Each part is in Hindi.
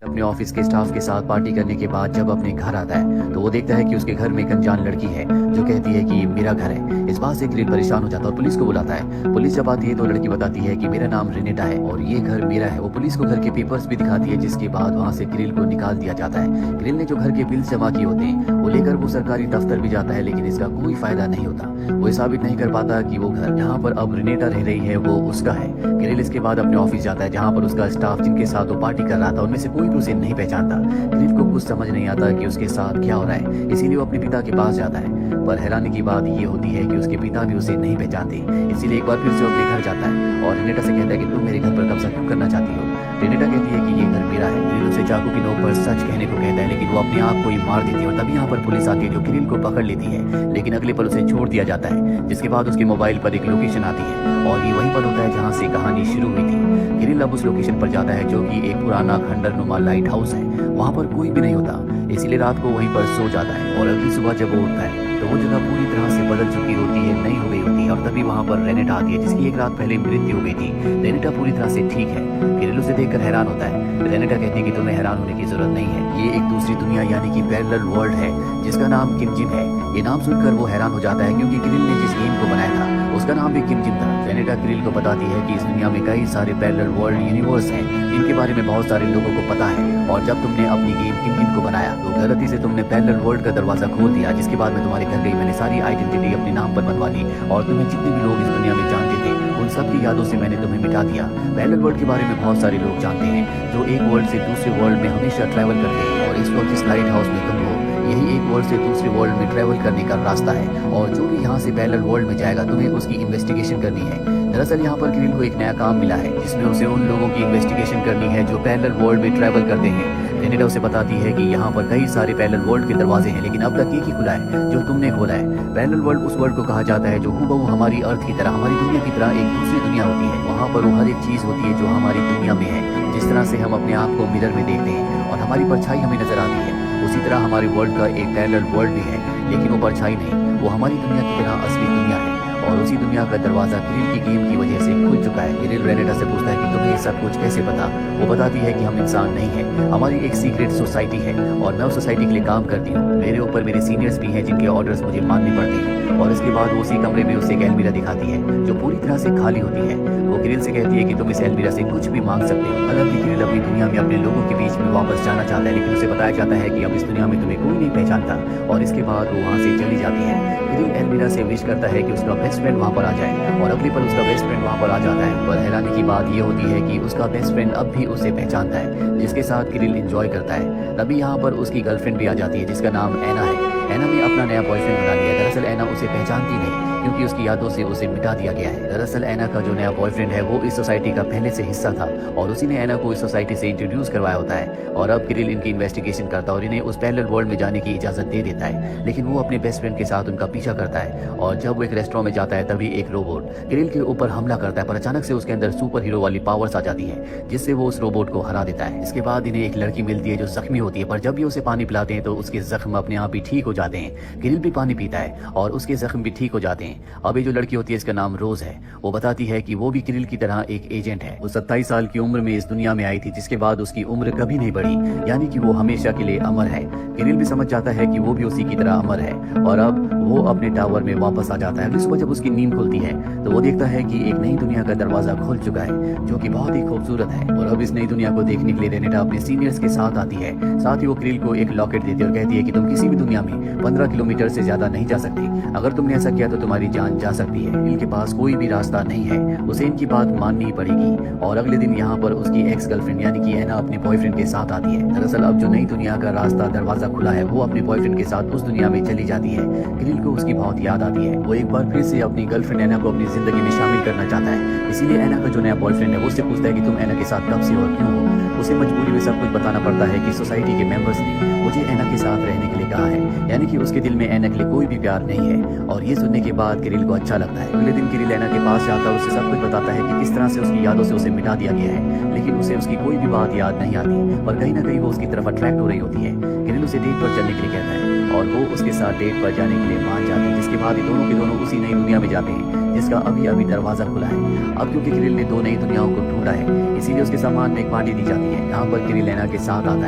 अपने ऑफिस के स्टाफ के साथ पार्टी करने के बाद जब अपने घर आता है तो वो देखता है कि उसके घर में एक अनजान लड़की है जो कहती है कि मेरा घर है। इस बात से किरिल परेशान हो जाता है और पुलिस को बुलाता है। पुलिस जब आती है तो लड़की बताती है कि मेरा नाम रेनेटा है और ये घर मेरा है। वो पुलिस को घर के पेपर्स भी दिखाती है, जिसके बाद वहाँ से किरिल को निकाल दिया जाता है। किरिल ने जो घर के बिल्स जमा किए होते हैं वो लेकर वो सरकारी दफ्तर भी जाता है, लेकिन इसका कोई फायदा नहीं होता। वो ये साबित नहीं कर पाता कि वो घर जहाँ पर अब रेनेटा रह रही है वो उसका है। किरिल इसके बाद अपने ऑफिस जाता है जहाँ पर उसका स्टाफ जिनके साथ वो पार्टी कर रहा था उनमें से कोई भी उसे नहीं पहचानता। किरिल को कुछ समझ नहीं आता कि उसके साथ क्या हो रहा है, इसीलिए वो अपने पिता के पास जाता है। पर हैरानी की बात ये होती है कि उसके पिता भी उसे नहीं पहचानते। इसीलिए एक बार फिर से वो अपने घर जाता है और रेनेटा से कहता है कि तुम मेरे घर पर कब्जा क्यों करना चाहती हो। रेनेटा कहती है कि ये घर मेरा है। किरिल उसे चाकू की नोक पर सच कहने को कहता है, लेकिन वो अपने आप को ही मार देती है। और तभी यहाँ पर पुलिस आती है जो किरिल को पकड़ लेती है, लेकिन अगले पल उसे छोड़ दिया जाता है। जिसके बाद उसके मोबाइल पर एक लोकेशन आती है और ये वही पल होता है जहाँ से कहानी शुरू हुई थी। किरिल अब उस लोकेशन पर जाता है जो कि एक पुराना खंडरनुमा लाइट हाउस है। वहाँ पर कोई भी नहीं होता, इसीलिए रात को वहीं पर सो जाता है। और अगली सुबह जब वो उठता है तो वो जगह पूरी तरह से बदल चुकी होती है, नई हो गई होती है। और तभी वहाँ पर रेनेटा आती है जिसकी एक रात पहले मृत्यु हो गई थी। रेनेटा पूरी तरह से ठीक है। किरिल उसे देखकर हैरान होता है। रेनेटा कहती है कि तुम्हें हैरान होने की जरूरत नहीं है, ये एक दूसरी दुनिया यानी कि पैरेलल वर्ल्ड है जिसका नाम किम जिम है। ये नाम सुनकर वो हैरान हो जाता है क्योंकि किरिल ने जिस गेम को बनाया था उसका नाम भी किम जिम था। रेनेटा किरिल को बताती है कि इस दुनिया में कई सारे पैरेलल वर्ल्ड यूनिवर्स हैं जिनके बारे में बहुत सारे लोगों को पता है। और जब तुमने अपनी गेम किम जिम को बनाया तो गलती से तुमने पैरेलल वर्ल्ड का दरवाजा खोल दिया, जिसके बाद मैं तुम्हारे घर गई, मैंने सारी आइडेंटिटी अपने नाम पर बनवा ली और तुम्हें जितने भी लोग इस दुनिया में जानते थे उन सबकी यादों से मैंने तुम्हें मिटा दिया। पैरेलल वर्ल्ड के बारे में बहुत सारे लोग जानते हैं जो एक वर्ल्ड से दूसरे वर्ल्ड में हमेशा ट्रैवल करते हैं। और इस वक्त इस लाइट हाउस में तुम हो, यही एक वर्ल्ड से दूसरे वर्ल्ड में ट्रैवल करने का रास्ता है। और जो भी यहाँ से पैरेलल वर्ल्ड में जाएगा तुम्हें उसकी इन्वेस्टिगेशन करनी है। दरअसल यहाँ पर किरिल को एक नया काम मिला है जिसमें उसे उन लोगों की इन्वेस्टिगेशन करनी है जो पैरेलल वर्ल्ड में ट्रैवल करते हैं। रेनेटा उसे बताती है कि यहाँ पर कई सारे पैरेलल वर्ल्ड के दरवाजे हैं, लेकिन अब तक एक ही खुला है जो तुमने खोला है। पैरेलल वर्ल्ड उस वर्ल्ड को कहा जाता है जो हूबहू हमारी अर्थ की तरह, हमारी दुनिया की तरह एक दूसरी दुनिया होती है। वहाँ पर वो हर एक चीज होती है जो हमारी दुनिया में है। जिस तरह से हम अपने आप को मिरर में देखते हैं और हमारी परछाई हमें नजर आती है, उसी तरह हमारे वर्ल्ड का एक पैरेलल वर्ल्ड भी है, लेकिन वो परछाई नहीं, वो हमारी दुनिया की तरह असली दुनिया है। और उसी दुनिया का दरवाजा किरिल की गेम की वजह से खुल चुका है। किरिल रेनेटा से पूछता है कि तुम्हें सब कुछ कैसे पता। वो बताती है कि हम इंसान नहीं है, हमारी एक सीक्रेट सोसाइटी है और मैं उस सोसाइटी के लिए काम करती हूँ। मेरे ऊपर मेरे सीनियर्स भी हैं जिनके ऑर्डर्स मुझे मानने पड़ते हैं। और इसके बाद वो उसी कमरे में उसे एक अलमीरा दिखाती है जो पूरी तरह से खाली होती है। वो किरिल से कहती है कि तुम इस अलमीरा से कुछ भी मांग सकते हो। हालांकि किरिल अपनी दुनिया में अपने लोगों के बीच में वापस जाना चाहता है, लेकिन उसे बताया जाता है कि अब इस दुनिया में तुम्हें कोई नहीं पहचानता। और इसके बाद वो वहाँ से चली जाती है। किरिल अलमीरा से विश करता है कि उसका बेस्ट फ्रेंड वहाँ पर आ जाए और अगले पल उसका बेस्ट फ्रेंड वहाँ पर आ जाता है। पर हैरानी की बात ये होती है कि उसका बेस्ट फ्रेंड अब भी उसे पहचानता है, जिसके साथ किरिल एंजॉय करता है। तभी यहाँ पर उसकी गर्लफ्रेंड भी आ जाती है जिसका नाम एना है। एना ने अपना नया बॉयफ्रेंड बना लिया। दरअसल एना उसे पहचानती नहीं क्योंकि उसकी यादों से उसे मिटा दिया गया है। दरअसल एना का जो नया बॉयफ्रेंड है वो इस सोसाइटी का पहले से हिस्सा था और उसी ने एना को इस सोसाइटी से इंट्रोड्यूस करवाया होता है। और अब किरिल इनकी इन्वेस्टिगेशन करता है और इन्हें उस पैरेलल वर्ल्ड में जाने की इजाजत दे देता है, लेकिन वो अपने बेस्ट फ्रेंड के साथ उनका पीछा करता है। और जब वो एक रेस्टोरेंट में जाता है तभी एक रोबोट किरिल के ऊपर हमला करता है, पर अचानक से उसके अंदर सुपर हीरो वाली पावर्स आ जाती है जिससे वो उस रोबोट को हरा देता है। इसके बाद इन्हें एक लड़की मिलती है जो जख्मी होती है, पर जब भी उसे पानी पिलाते हैं तो उसके जख्म अपने आप ही ठीक हो जाते हैं। किरिल भी पानी पीता है और उसके जख्म भी ठीक हो जाते हैं। अब ये जो लड़की होती है इसका नाम रोज है। वो बताती है कि वो भी किरिल की तरह एक एजेंट है। वो 27 साल की उम्र में इस दुनिया में आई थी, जिसके बाद उसकी उम्र कभी नहीं बढ़ी, यानी कि वो हमेशा के लिए अमर है। किरिल भी समझ जाता है कि वो भी उसी की तरह अमर है और अब वो अपने टावर में वापस आ जाता है। अगली सुबह जब उसकी नींद खुलती है तो वो देखता है कि एक नई दुनिया का दरवाजा खुल चुका है जो कि बहुत ही खूबसूरत है। और अब इस नई दुनिया को देखने के लिए रेनेटा अपने सीनियर्स के साथ आती है। साथ ही वो किरिल को एक लॉकेट देती है और कहती है कि तुम किसी भी दुनिया में 15 किलोमीटर से ज्यादा नहीं जा सकती। अगर तुमने ऐसा किया तो तुम्हारी जान जा सकती है। किरिल के पास कोई भी रास्ता नहीं है, उसे इनकी बात माननी ही पड़ेगी। और अगले दिन यहाँ पर उसकी एक्स गर्लफ्रेंड यानी कि एना अपने बॉयफ्रेंड के साथ आती है। दरअसल अब जो नई दुनिया का रास्ता दरवाजा खुला है वो अपने बॉयफ्रेंड के साथ उस दुनिया में चली जाती है। किरिल को उसकी बहुत याद आती है। वो एक बार फिर से अपनी गर्लफ्रेंड एना को अपनी जिंदगी में शामिल करना चाहता है, इसीलिए एना का जो नया बॉयफ्रेंड है वो उससे पूछता है कि तुम एना के साथ कब से और क्यों हो। उसे मजबूरी में सब कुछ बताना पड़ता है कि सोसाइटी के मेंबर्स ने मुझे एना के साथ रहने के लिए कहा है, यानी कि उसके दिल में एना के लिए कोई भी प्यार नहीं है। और ये सुनने के बाद किरिल को अच्छा लगता है। अगले दिन किरिल एना के पास जाता है और उसे सब कुछ बताता है कि किस तरह से उसकी यादों से उसे मिटा दिया गया है, लेकिन उसे उसकी कोई भी बात याद नहीं आती। पर कहीं ना कहीं वो उसकी तरफ अट्रैक्ट हो रही होती है। किरिल उसे डेट पर चलने के लिए कहता है और वो उसके साथ डेट पर जाने के लिए मान जाती है, जिसके बाद ये दोनों के दोनों उसी नई दुनिया में जाते हैं जिसका अभी अभी दरवाजा खुला है। अब क्योंकि क्रिल ने 2 नई दुनियाओं को ढूंढा है, इसीलिए उसके सामान में एक पार्टी दी जाती है। यहाँ पर क्रिल एना के साथ आता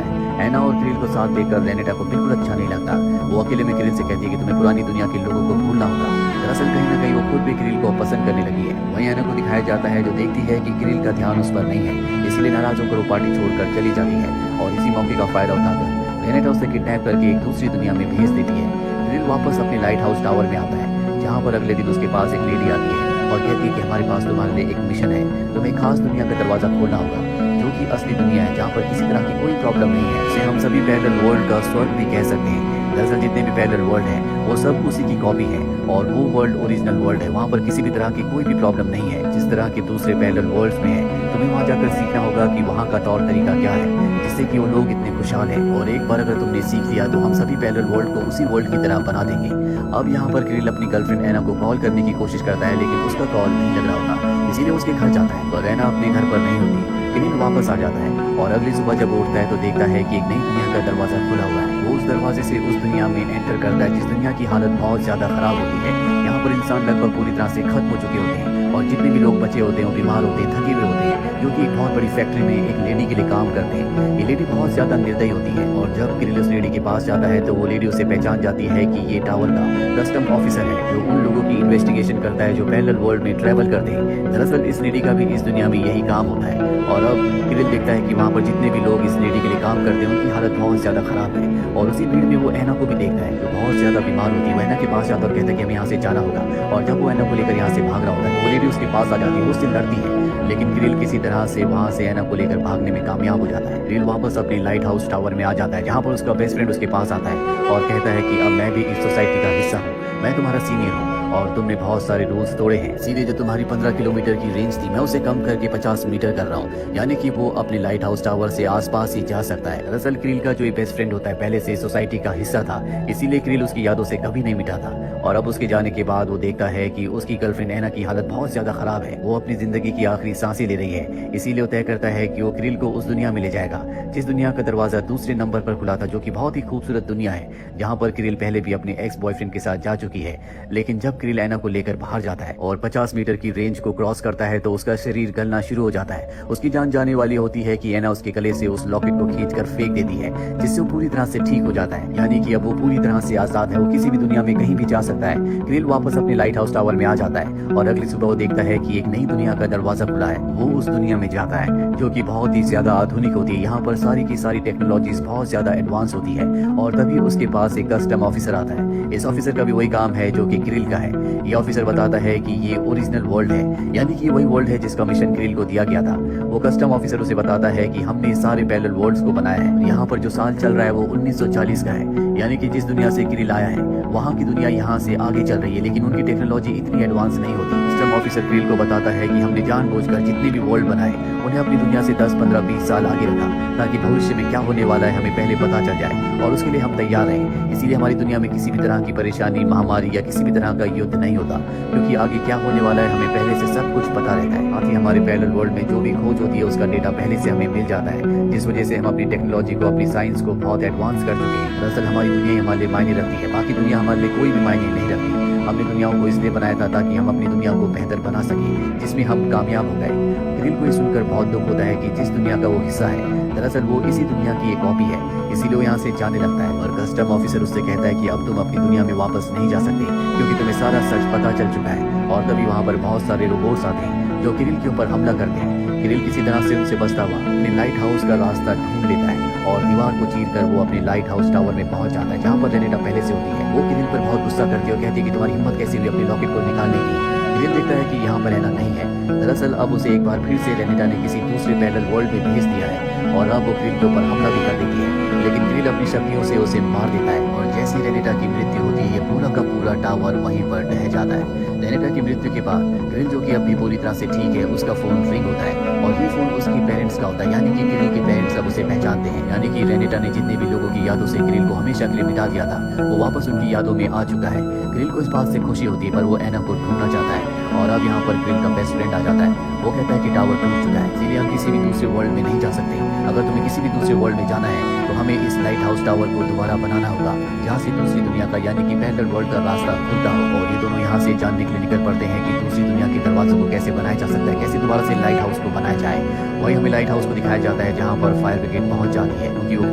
है। एना और क्रिल को साथ देखकर रेनेटा को बिल्कुल अच्छा नहीं लगता। वो अकेले में क्रिल से कहती है कि तुम्हें पुरानी दुनिया के लोगों को भूलना होगा। दरअसल कहीं ना कहीं वो खुद भी क्रिल को पसंद करने लगी है। वहीं एना को दिखाया जाता है जो देखती है कि क्रिल का ध्यान उस पर नहीं है, इसलिए नाराज होकर वो पार्टी छोड़कर चली जाती है और इसी मौके का फायदा उठाकर रेनेटा उसे किडनैप करके एक दूसरी दुनिया में भेज देती है। क्रिल वापस अपने लाइट हाउस टावर में आता है, जहाँ पर अगले दिन उसके पास एक लेडी आती है और कहती है कि हमारे पास तुम्हारे लिए एक मिशन है। तुम्हें एक खास दुनिया का दरवाजा खोलना होगा, जो कि असली दुनिया है, जहाँ पर किसी तरह की कोई प्रॉब्लम नहीं है। इसे हम सभी पैरेलल वर्ल्ड का स्वर्ग भी कह सकते हैं। दरअसल जितने भी पैरेलल वर्ल्ड हैं वो सब उसी की कॉपी है और वो वर्ल्ड ओरिजिनल वर्ल्ड है। वहाँ पर किसी भी तरह की कोई भी प्रॉब्लम नहीं है, जिस तरह के दूसरे पैरेलल वर्ल्ड्स में है। तुम्हें वहाँ जाकर सीखना होगा कि वहाँ का तौर तरीका क्या है, जिससे कि वो लोग इतने खुशहाल हैं। और एक बार अगर तुमने सीख लिया तो हम सभी पैरेलल वर्ल्ड को उसी वर्ल्ड की तरह बना देंगे। अब यहाँ पर क्रिल अपनी गर्लफ्रेंड एना को कॉल करने की कोशिश करता है, लेकिन उसका कॉल नहीं लग रहा होता, इसीलिए उसके घर जाता है। पर एना अपने घर पर नहीं होती। क्रिल वापस आ जाता है और अगली सुबह जब उठता है तो देखता है कि एक नई दुनिया का दरवाजा खुला हुआ है। वो उस दरवाजे से उस दुनिया में एंटर करता है जिस दुनिया की हालत बहुत ज्यादा खराब होती है। यहाँ पर इंसान लगभग पूरी तरह से खत्म हो चुके होते हैं और जितने भी लोग बचे होते हैं वो बीमार होते हैं, थके हुए होते हैं, जो कि एक बहुत बड़ी फैक्ट्री में एक लेडी के लिए काम करते हैं। ये लेडी बहुत ज्यादा निर्दयी होती है और जब क्रिल उस लेडी के पास जाता है तो वो लेडी उसे पहचान जाती है कि ये टावर का कस्टम ऑफिसर है, जो उन लोगों की इन्वेस्टिगेशन करता है जो पैरेलल वर्ल्ड में ट्रैवल करते हैं। दरअसल इस लेडी का भी इस दुनिया में यही काम होता है और अब क्रिल देखता है कि वहाँ पर जितने भी लोग इस लेडी के लिए काम करते हैं उनकी हालत बहुत ज्यादा खराब है। और उसी भीड़ में वो एना को भी देखता है जो बहुत ज्यादा बीमार होती है। वो एना के पास जाता है और कहता है कि हमें यहाँ से जाना होगा। और जब वो एना को लेकर यहाँ से भाग रहा होता है वो लेडी उसके पास आ जाती है, उससे लड़ती है, लेकिन क्रिल किसी तरह से वहाँ से एना को लेकर भागने में कामयाब हो जाता है। क्रिल वापस अपनी लाइट हाउस टावर में आ जाता है, जहाँ पर उसका बेस्ट फ्रेंड उसके पास आता है और कहता है कि अब मैं भी इस सोसाइटी का हिस्सा हूँ, मैं तुम्हारा सीनियर हूँ और तुमने बहुत सारे रूल्स तोड़े हैं। सीधे जो तुम्हारी 15 किलोमीटर की रेंज थी मैं उसे कम करके 50 मीटर कर रहा हूँ, यानी कि वो अपने लाइट हाउस टावर से आसपास ही जा सकता है। दरअसल क्रिल का जो ये बेस्ट फ्रेंड होता है पहले से सोसाइटी का हिस्सा था, इसीलिए क्रिल उसकी यादों से कभी नहीं मिटा था। और अब उसके जाने के बाद वो देखता है कि उसकी गर्लफ्रेंड एना की हालत बहुत ज्यादा खराब है, वो अपनी जिंदगी की आखिरी सांसें ले रही है। इसीलिए वो तय करता है कि वो क्रिल को उस दुनिया में ले जाएगा जिस दुनिया का दरवाजा दूसरे नंबर पर खुला था, जो कि बहुत ही खूबसूरत दुनिया है, जहाँ पर क्रिल पहले भी अपने एक्स बॉयफ्रेंड के साथ जा चुकी है। लेकिन जब क्रिल एना को लेकर बाहर जाता है और 50 मीटर की रेंज को क्रॉस करता है तो उसका शरीर गलना शुरू हो जाता है। उसकी जान जाने वाली होती है कि एना उसके गले से उस लॉकेट को खींचकर फेंक देती है, जिससे वो पूरी तरह से ठीक हो जाता है, यानी कि अब वो पूरी तरह से आजाद है, वो किसी भी दुनिया में कहीं भी जा सकता है। क्रिल वापस अपने लाइट हाउस टावर में आ जाता है और अगली सुबह वो देखता है कि एक नई दुनिया का दरवाजा खुला है। वो उस दुनिया में जाता है जो कि बहुत ही ज्यादा आधुनिक होती है। यहाँ पर सारी की सारी टेक्नोलॉजीज बहुत ज्यादा एडवांस होती है और तभी उसके पास एक कस्टम ऑफिसर आता है। इस ऑफिसर का भी वही काम है जो कि क्रिल का है। ये ऑफिसर बताता है कि ये ओरिजिनल वर्ल्ड है, यानी कि वही वर्ल्ड है जिसका मिशन क्रिल को दिया गया था। वो कस्टम ऑफिसर उसे बताता है कि हमने सारे पैरेलल वर्ल्ड्स को बनाया है। यहाँ पर जो साल चल रहा है वो 1940 का है, यानी कि जिस दुनिया से क्रिल आया है वहाँ की दुनिया यहाँ से आगे चल रही है, लेकिन उनकी टेक्नोलॉजी इतनी एडवांस नहीं होती। कस्टम ऑफिसर क्रिल को बताता है कि हमने जानबूझकर जितने भी वर्ल्ड बनाए उन्हें अपनी दुनिया से 10, 15, 20 साल आगे रखा, ताकि भविष्य में क्या होने वाला है हमें पहले पता चल जाए और उसके लिए हम तैयार हैं। इसीलिए हमारी दुनिया में किसी भी तरह की परेशानी, महामारी या किसी भी तरह का युद्ध नहीं होता, क्योंकि आगे क्या होने वाला है हमें पहले से सब कुछ पता रहता है। साथ ही हमारे पैरेलल वर्ल्ड में जो भी खोज होती है उसका डेटा पहले से हमें मिल जाता है, जिस वजह से हम अपनी टेक्नोलॉजी को, अपनी साइंस को बहुत एडवांस कर चुके हैं। दरअसल हमारी दुनिया ही हमारे लिए मायने रखती है, बाकी दुनिया हमारे लिए कोई भी मायने नहीं रखती। हमने दुनियाओं को इसलिए बनाया था ताकि हम अपनी दुनिया को बेहतर बना सकें, जिसमें हम कामयाब हो गए। क्रिल को ये सुनकर बहुत दुख होता है कि जिस दुनिया का वो हिस्सा है दरअसल वो इसी दुनिया की एक कॉपी है, इसीलिए वो यहाँ से जाने लगता है। और कस्टम ऑफिसर उससे कहता है कि अब तुम अपनी दुनिया में वापस नहीं जा सकते, क्योंकि तुम्हें सारा सच पता चल चुका है। और तभी वहाँ पर बहुत सारे रोबोट्स आते हैं जो क्रिल के ऊपर हमला करते हैं। क्रिल किसी तरह से उनसे बचता हुआ अपने लाइट हाउस का रास्ता ढूंढ लेता है और दीवार को चीरकर वो अपने लाइट हाउस टावर में पहुंच जाता है, जहाँ पर रेनेटा पहले से होती है। वो क्रिल पर बहुत गुस्सा करती है और कहती है कि तुम्हारी हिम्मत कैसे हुई अपने लॉकेट को निकालने की। क्रिल देखता है कि यहाँ पर एना नहीं है। दरअसल अब उसे एक बार फिर से रेनेटा ने किसी दूसरे पैरेलल वर्ल्ड में भेज दिया है और अब वो क्रिल के ऊपर हमला भी कर देती है, लेकिन क्रिल अपनी शक्तियों से उसे मार देता है और जैसी रेनेटा की मृत्यु होती है पूरा का पूरा टावर वहीं पर ढह जाता है। रेनेटा की मृत्यु के बाद क्रिल, जो कि अब भी पूरी तरह से ठीक है, उसका फोन रिंग होता है और ये फोन उसकी पेरेंट्स का होता है, यानी कि क्रिल के पेरेंट्स अब उसे पहचानते हैं। यानी कि रेनेटा ने जितने भी लोगों की यादों से क्रिल को हमेशा के लिए मिटा दिया था वो वापस उनकी यादों में आ चुका है। क्रिल को इस बात से खुशी होती है, पर वो एना को ढूंढना चाहता है और अब यहाँ पर क्रिल का बेस्ट फ्रेंड आ जाता है। वो कहता है कि टावर टूट चुका है, इसलिए हम किसी भी दूसरे वर्ल्ड में नहीं जा सकते। अगर तुम्हें किसी भी दूसरे वर्ल्ड में जाना है तो तो हमें इस लाइट हाउस टावर को दोबारा बनाना होगा, जहाँ से दूसरी दुनिया का यानी कि पैरेलल वर्ल्ड का रास्ता खुलता हो। और ये दोनों यहाँ से जानने के लिए निकल पड़ते हैं कि दूसरी दुनिया के दरवाजों को कैसे बनाया जा सकता है, कैसे दोबारा से लाइट हाउस को बनाया जाए। वही हमें लाइट हाउस को दिखाया जाता है जहाँ पर फायर ब्रिगेड पहुंच जाती है, क्योंकि वो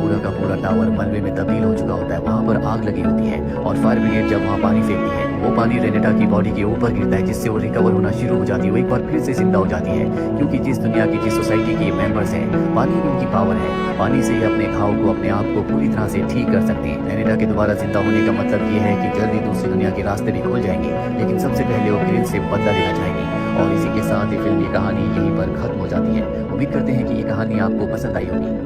पूरा का पूरा टावर मलबे में तब्दील हो चुका होता है। वहाँ पर आग लगी होती है और फायर ब्रिगेड जब वहाँ पानी फेंकती है, वो पानी रेनेटा की बॉडी के ऊपर गिरता है, जिससे वो रिकवर होना शुरू हो जाती है। वो एक बार फिर से जिंदा हो जाती है, क्योंकि जिस दुनिया की, जिस सोसाइटी के मेंबर्स हैं, पानी में उनकी पावर है। पानी से ही अपने घाव को, अपने आप को पूरी तरह से ठीक कर सकते हैं। रेनेटा के दोबारा जिंदा होने का मतलब ये है कि जल्दी दूसरी दुनिया के रास्ते भी खुल जाएंगे, लेकिन सबसे पहले वो ग्रिल से बदला लेना चाहेंगी। और इसी के साथ ये फिल्म की कहानी यहीं पर खत्म हो जाती है। उम्मीद करते हैं कि ये कहानी आपको पसंद आई होगी।